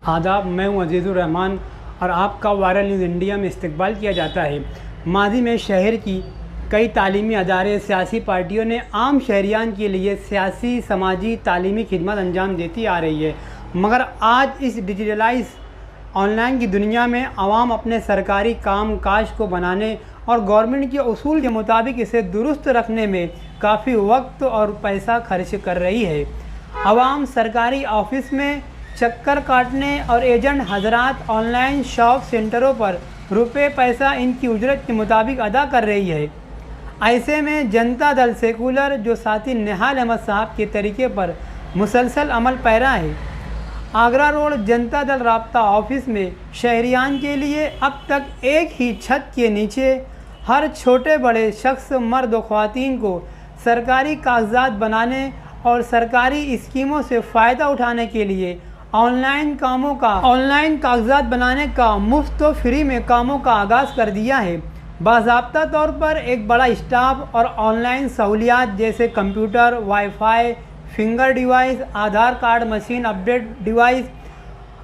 आदाब, मैं हूं अजीज़ुर रहमान और आपका वायरल न्यूज़ इंडिया में इस्तकबाल किया जाता है। माजी में शहर की कई तालीमी अदारे, सियासी पार्टियों ने आम शहरियान के लिए सियासी, समाजी, तालीमी खिदमत अंजाम देती आ रही है, मगर आज इस डिजिटलाइज ऑनलाइन की दुनिया में आवाम अपने सरकारी काम काज को बनाने और गवर्नमेंट के उसूल के मुताबिक इसे दुरुस्त रखने में काफ़ी वक्त और पैसा खर्च कर रही है। आवाम सरकारी ऑफिस में चक्कर काटने और एजेंट हजरात ऑनलाइन शॉप सेंटरों पर रुपए पैसा इनकी उजरत के मुताबिक अदा कर रही है। ऐसे में जनता दल सेकुलर, जो साथी निहाल अहमद साहब के तरीके पर मुसलसल अमल पैरा है, आगरा रोड जनता दल राब्ता ऑफिस में शहरियान के लिए अब तक एक ही छत के नीचे हर छोटे बड़े शख्स, मर्द व ख़वातीन को सरकारी कागजात बनाने और सरकारी स्कीमों से फ़ायदा उठाने के लिए ऑनलाइन कागजात बनाने का मुफ्त व फ्री में कामों का आगाज़ कर दिया है। बाज़ाब्ता तौर पर एक बड़ा स्टाफ और ऑनलाइन सहूलियात जैसे computer, wifi, finger device, Aadhaar card machine update device,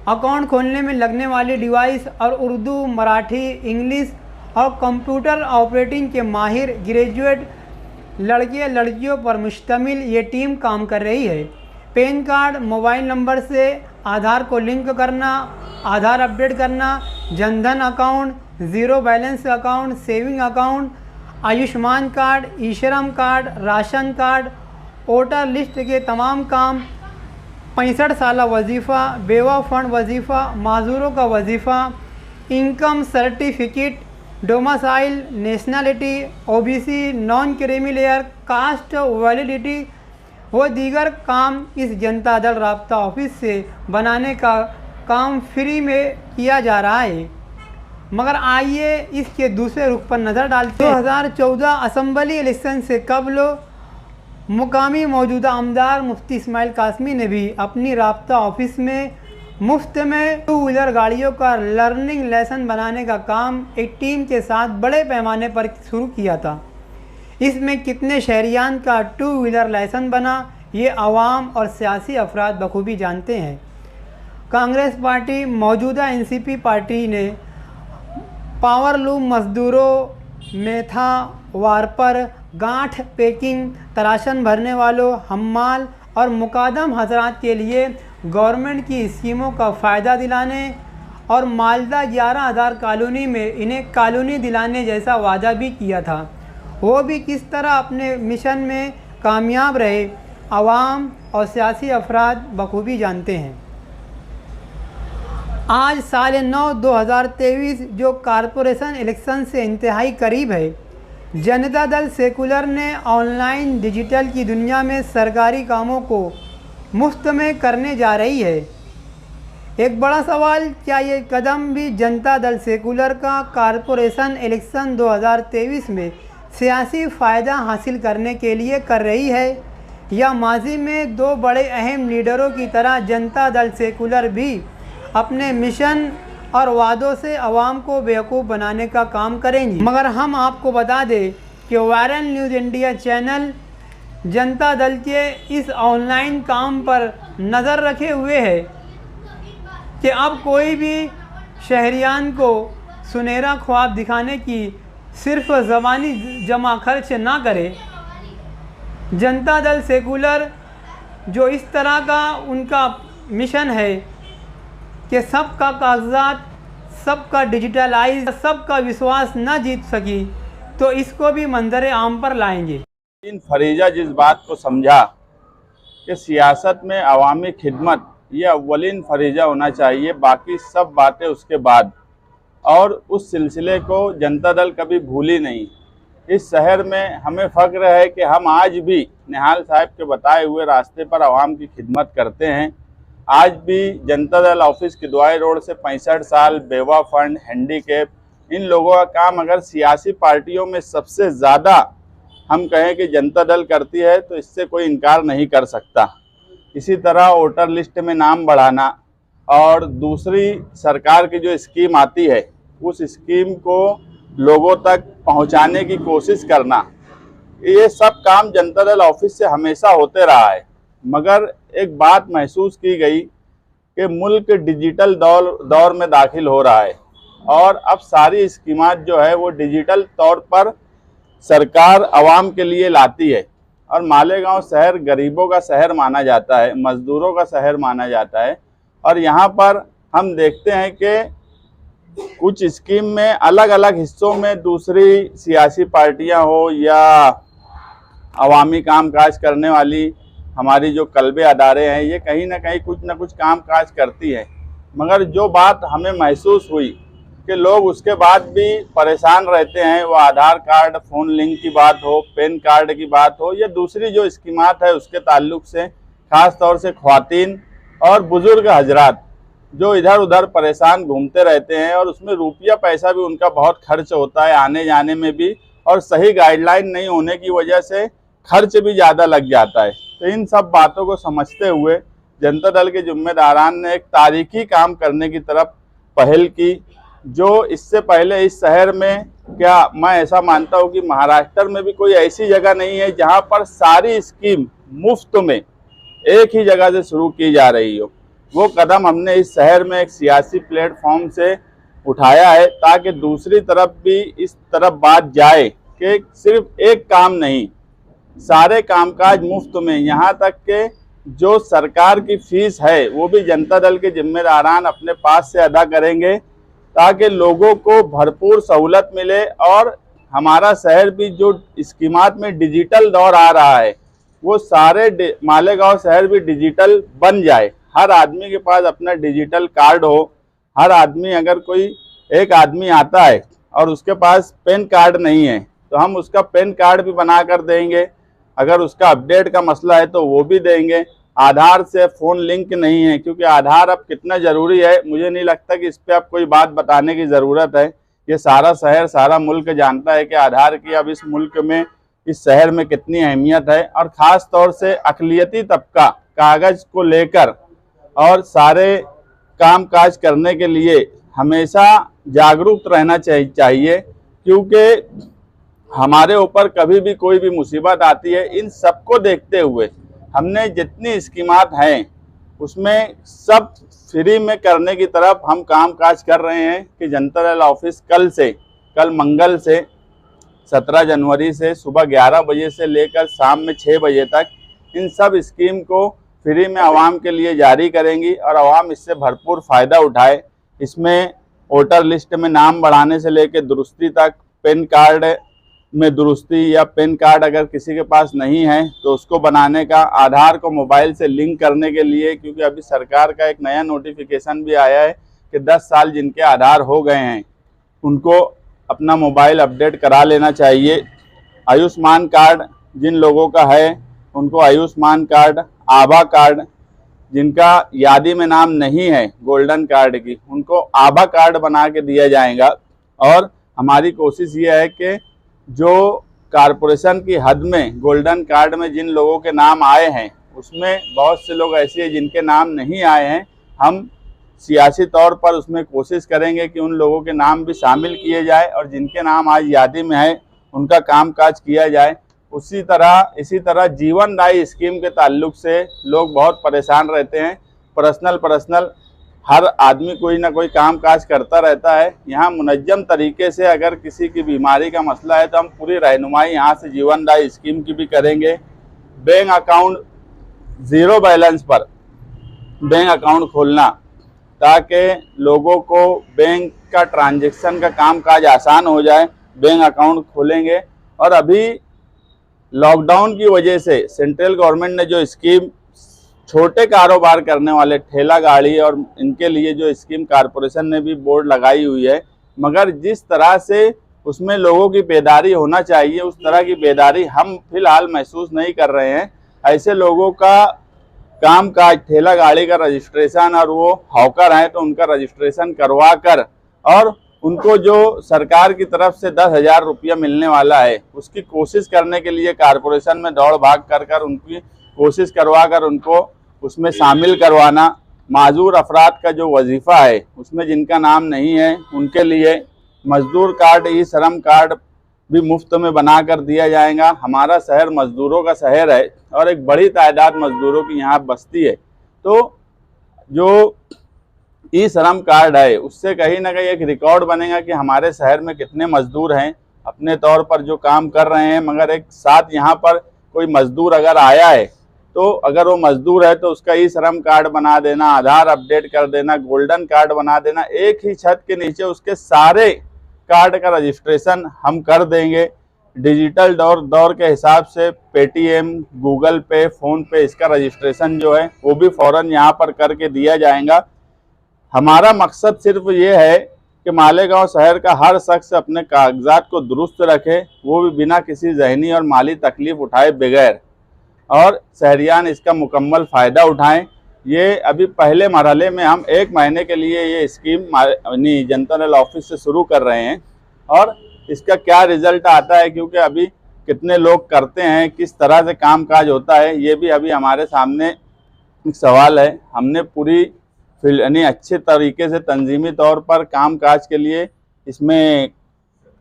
account खोलने में लगने वाली डिवाइस और उर्दू, मराठी, इंग्लिश और कंप्यूटर ऑपरेटिंग के माहिर ग्रेजुएट लड़के लड़कियों पर मुश्तमिल ये टीम काम कर रही है। पैन कार्ड, मोबाइल नंबर से आधार को लिंक करना, आधार अपडेट करना, Jandhan account, zero balance account, saving account, Ayushman card, e Shram card, ration card, voter list के तमाम काम, 65 साल वजीफ़ा, बेवा फंड वजीफ़ा, माजूरों का वजीफ़ा, income certificate, domicile, nationality, OBC, non creamy layer, caste validity वो दीगर काम इस जनता दल राब्ता ऑफिस से बनाने का काम फ्री में किया जा रहा है। मगर आइए इसके दूसरे रुख पर नज़र डालते हैं। 2014 असम्बली इलेक्शन से कबल मुकामी मौजूदा आमदार मुफ्ती इस्माइल कासमी ने भी अपनी राब्ता ऑफिस में मुफ्त में 2 व्हीलर गाड़ियों का लर्निंग लेसन बनाने का काम एक टीम के साथ बड़े पैमाने पर शुरू किया था। इसमें कितने शहरियान का 2 व्हीलर लाइसेंस बना, ये आवाम और सियासी अफराद बखूबी जानते हैं। कांग्रेस पार्टी, मौजूदा एनसीपी पार्टी ने पावरलूम मज़दूरों, मेथा, वारपर, गांठ पैकिंग, तराशन भरने वालों, हम्माल और मुकादम हजरात के लिए गवर्नमेंट की स्कीमों का फ़ायदा दिलाने और मालदा 11,000 कॉलोनी में इन्हें कॉलोनी दिलाने जैसा वादा भी किया था। वो भी किस तरह अपने मिशन में कामयाब रहे, आवाम और सियासी अफराद बखूबी जानते हैं। आज साल 9 2023 जो कॉरपोरेशन इलेक्शन से इंतहाई करीब है, जनता दल सेकुलर ने ऑनलाइन डिजिटल की दुनिया में सरकारी कामों को मुफ्त में करने जा रही है। एक बड़ा सवाल, क्या ये कदम भी जनता दल सेकुलर का कॉरपोरेशन इलेक्शन 2023 में सियासी फ़ायदा हासिल करने के लिए कर रही है, या माजी में 2 बड़े अहम लीडरों की तरह जनता दल सेकुलर भी अपने मिशन और वादों से आवाम को बेवकूफ़ बनाने का काम करेंगी। मगर हम आपको बता दें कि viral news India channel Janata Dal के इस ऑनलाइन काम पर नज़र रखे हुए है कि अब कोई भी शहरियान को सुनहरा ख्वाब दिखाने की सिर्फ ज़बानी जमा खर्च ना करे। जनता दल सेकुलर जो इस तरह का उनका मिशन है कि सबका कागजात, सबका डिजिटलाइज, सबका विश्वास न जीत सकी, तो इसको भी मंजर आम पर लाएंगे। इन फरीजा जिस बात को समझा कि सियासत में अवामी खिदमत ये अव्वलीन फरीजा होना चाहिए, बाकी सब बातें उसके बाद, और उस सिलसिले को जनता दल कभी भूली नहीं। इस शहर में हमें फ़ख्र है कि हम आज भी निहाल साहब के बताए हुए रास्ते पर आवाम की खिदमत करते हैं। आज भी जनता दल ऑफिस की दुआई रोड से 65 साल, बेवा फंड, हैंडीकैप, इन लोगों का काम अगर सियासी पार्टियों में सबसे ज़्यादा हम कहें कि जनता दल करती है तो इससे कोई इनकार नहीं कर सकता। इसी तरह वोटर लिस्ट में नाम बढ़ाना और दूसरी सरकार की जो स्कीम आती है उस स्कीम को लोगों तक पहुंचाने की कोशिश करना, ये सब काम जनता दल ऑफिस से हमेशा होते रहा है। मगर एक बात महसूस की गई कि मुल्क डिजिटल दौर में दाखिल हो रहा है और अब सारी स्कीमात जो है वो डिजिटल तौर पर सरकार आवाम के लिए लाती है। और मालेगांव शहर गरीबों का शहर माना जाता है, मजदूरों का शहर माना जाता है। और यहाँ पर हम देखते हैं कि कुछ स्कीम में अलग अलग हिस्सों में दूसरी सियासी पार्टियां हो या अवामी काम काज करने वाली हमारी जो कल्बे अदारे हैं, ये कहीं ना कहीं कुछ ना कुछ काम काज करती है। मगर जो बात हमें महसूस हुई कि लोग उसके बाद भी परेशान रहते हैं, वो आधार कार्ड, फ़ोन लिंक की बात हो, पैन कार्ड की बात हो या दूसरी जो स्कीमात है उसके ताल्लुक से, ख़ास तौर से ख्वातीन और बुज़ुर्ग हजरात जो इधर उधर परेशान घूमते रहते हैं और उसमें रुपया पैसा भी उनका बहुत खर्च होता है आने जाने में भी, और सही गाइडलाइन नहीं होने की वजह से खर्च भी ज़्यादा लग जाता है। तो इन सब बातों को समझते हुए जनता दल के जिम्मेदारान ने एक तारीखी काम करने की तरफ पहल की, जो इससे पहले इस शहर में, क्या मैं ऐसा मानता हूँ कि महाराष्ट्र में भी कोई ऐसी जगह नहीं है जहाँ पर सारी स्कीम मुफ्त में एक ही जगह से शुरू की जा रही हो। वो कदम हमने इस शहर में एक सियासी प्लेटफॉर्म से उठाया है ताकि दूसरी तरफ भी इस तरफ बात जाए कि सिर्फ एक काम नहीं, सारे कामकाज मुफ्त में, यहाँ तक के जो सरकार की फीस है वो भी जनता दल के जिम्मेदारान अपने पास से अदा करेंगे ताकि लोगों को भरपूर सहूलत मिले और हमारा शहर भी जो स्कीमात में डिजिटल दौर आ रहा है वो सारे मालेगांव शहर भी डिजिटल बन जाए। हर आदमी के पास अपना डिजिटल कार्ड हो। हर आदमी, अगर कोई एक आदमी आता है और उसके पास पैन कार्ड नहीं है तो हम उसका पैन कार्ड भी बना कर देंगे। अगर उसका अपडेट का मसला है तो वो भी देंगे। आधार से फ़ोन लिंक नहीं है, क्योंकि आधार अब कितना ज़रूरी है मुझे नहीं लगता कि इस पर अब कोई बात बताने की ज़रूरत है। ये सारा शहर, सारा मुल्क जानता है कि आधार की अब इस मुल्क में, इस शहर में कितनी अहमियत है। और ख़ास तौर से अक़लियती तबका कागज़ को लेकर और सारे काम काज करने के लिए हमेशा जागरूक रहना चाहिए, क्योंकि हमारे ऊपर कभी भी कोई भी मुसीबत आती है। इन सबको देखते हुए हमने जितनी स्कीमात हैं उसमें सब फ्री में करने की तरफ हम काम काज कर रहे हैं कि जनता दल ऑफिस कल मंगल से 17 जनवरी से सुबह 11 बजे से लेकर शाम में 6 बजे तक इन सब स्कीम को फ्री में आवाम के लिए जारी करेंगी और आवाम इससे भरपूर फ़ायदा उठाए। इसमें वोटर लिस्ट में नाम बढ़ाने से लेकर दुरुस्ती तक, पैन कार्ड में दुरुस्ती या पैन कार्ड अगर किसी के पास नहीं है तो उसको बनाने का, आधार को मोबाइल से लिंक करने के लिए, क्योंकि अभी सरकार का एक नया नोटिफिकेशन भी आया है कि 10 साल जिनके आधार हो गए हैं उनको अपना मोबाइल अपडेट करा लेना चाहिए। आयुष्मान कार्ड जिन लोगों का है उनको आयुष्मान कार्ड, आभा कार्ड जिनका यादी में नाम नहीं है गोल्डन कार्ड की, उनको आभा कार्ड बना के दिया जाएगा। और हमारी कोशिश ये है कि जो कारपोरेशन की हद में गोल्डन कार्ड में जिन लोगों के नाम आए हैं उसमें बहुत से लोग ऐसे हैं जिनके नाम नहीं आए हैं। हम सियासी तौर पर उसमें कोशिश करेंगे कि उन लोगों के नाम भी शामिल किए जाए और जिनके नाम आज यादी में है उनका कामकाज किया जाए। इसी तरह जीवन दायी स्कीम के ताल्लुक से लोग बहुत परेशान रहते हैं। पर्सनल हर आदमी कोई ना कोई काम काज करता रहता है। यहाँ मुनज्जम तरीके से अगर किसी की बीमारी का मसला है तो हम पूरी रहनुमाई यहाँ से जीवन दायी स्कीम की भी करेंगे। बैंक अकाउंट, ज़ीरो बैलेंस पर बैंक अकाउंट खोलना ताकि लोगों को बैंक का ट्रांजैक्शन का काम काज आसान हो जाए, बैंक अकाउंट खोलेंगे। और अभी लॉकडाउन की वजह से सेंट्रल गवर्नमेंट ने जो स्कीम छोटे कारोबार करने वाले ठेला गाड़ी और इनके लिए जो स्कीम कारपोरेशन ने भी बोर्ड लगाई हुई है, मगर जिस तरह से उसमें लोगों की बेदारी होना चाहिए उस तरह की बेदारी हम फिलहाल महसूस नहीं कर रहे हैं। ऐसे लोगों का काम काज, ठेला गाड़ी का रजिस्ट्रेशन, और वो हॉकर हैं तो उनका रजिस्ट्रेशन करवा कर और उनको जो सरकार की तरफ से 10,000 रुपया मिलने वाला है उसकी कोशिश करने के लिए कारपोरेशन में दौड़ भाग कर उनकी कोशिश करवा कर उनको उसमें शामिल करवाना। माजूर अफराद का जो वजीफ़ा है उसमें जिनका नाम नहीं है उनके लिए मजदूर कार्ड, ई श्रम कार्ड भी मुफ्त में बना कर दिया जाएगा। हमारा शहर मजदूरों का शहर है और एक बड़ी तादाद मजदूरों की यहाँ बस्ती है, तो जो ई श्रम कार्ड है उससे कहीं ना कहीं एक रिकॉर्ड बनेगा कि हमारे शहर में कितने मजदूर हैं अपने तौर पर जो काम कर रहे हैं, मगर एक साथ यहाँ पर कोई मजदूर अगर आया है तो अगर वो मजदूर है तो उसका ई श्रम कार्ड बना देना, आधार अपडेट कर देना, गोल्डन कार्ड बना देना, एक ही छत के नीचे उसके सारे कार्ड का रजिस्ट्रेशन हम कर देंगे। डिजिटल दौर के हिसाब से पेटीएम, गूगल पे, फ़ोन पे इसका रजिस्ट्रेशन जो है वो भी फ़ौरन यहाँ पर करके दिया जाएगा। हमारा मकसद सिर्फ ये है कि मालेगांव शहर का हर शख्स अपने कागजात को दुरुस्त रखे, वो भी बिना किसी ज़हनी और माली तकलीफ उठाए बगैर, और शहरियान इसका मुकम्मल फ़ायदा उठाएं। ये अभी पहले मरहले में हम 1 महीने के लिए ये स्कीम जनता दल ऑफिस से शुरू कर रहे हैं, और इसका क्या रिज़ल्ट आता है, क्योंकि अभी कितने लोग करते हैं, किस तरह से कामकाज होता है, ये भी अभी हमारे सामने एक सवाल है। हमने पूरी अच्छे तरीके से तंजीमी तौर पर कामकाज के लिए इसमें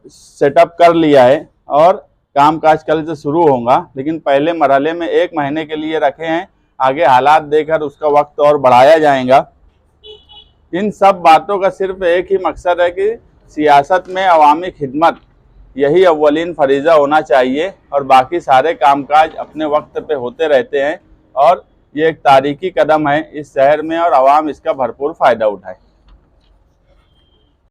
सेटअप कर लिया है और कामकाज कल से शुरू होगा, लेकिन पहले मरहले में 1 महीने के लिए रखे हैं। आगे हालात देखकर उसका वक्त और बढ़ाया जाएगा। इन सब बातों का सिर्फ एक ही मकसद है कि सियासत में अवामी खिदमत यही अव्वलीन फरीज़ा होना चाहिए, और बाकी सारे कामकाज अपने वक्त पे होते रहते हैं, और ये एक तारीखी कदम है इस शहर में, और आवाम इसका भरपूर फ़ायदा उठाए।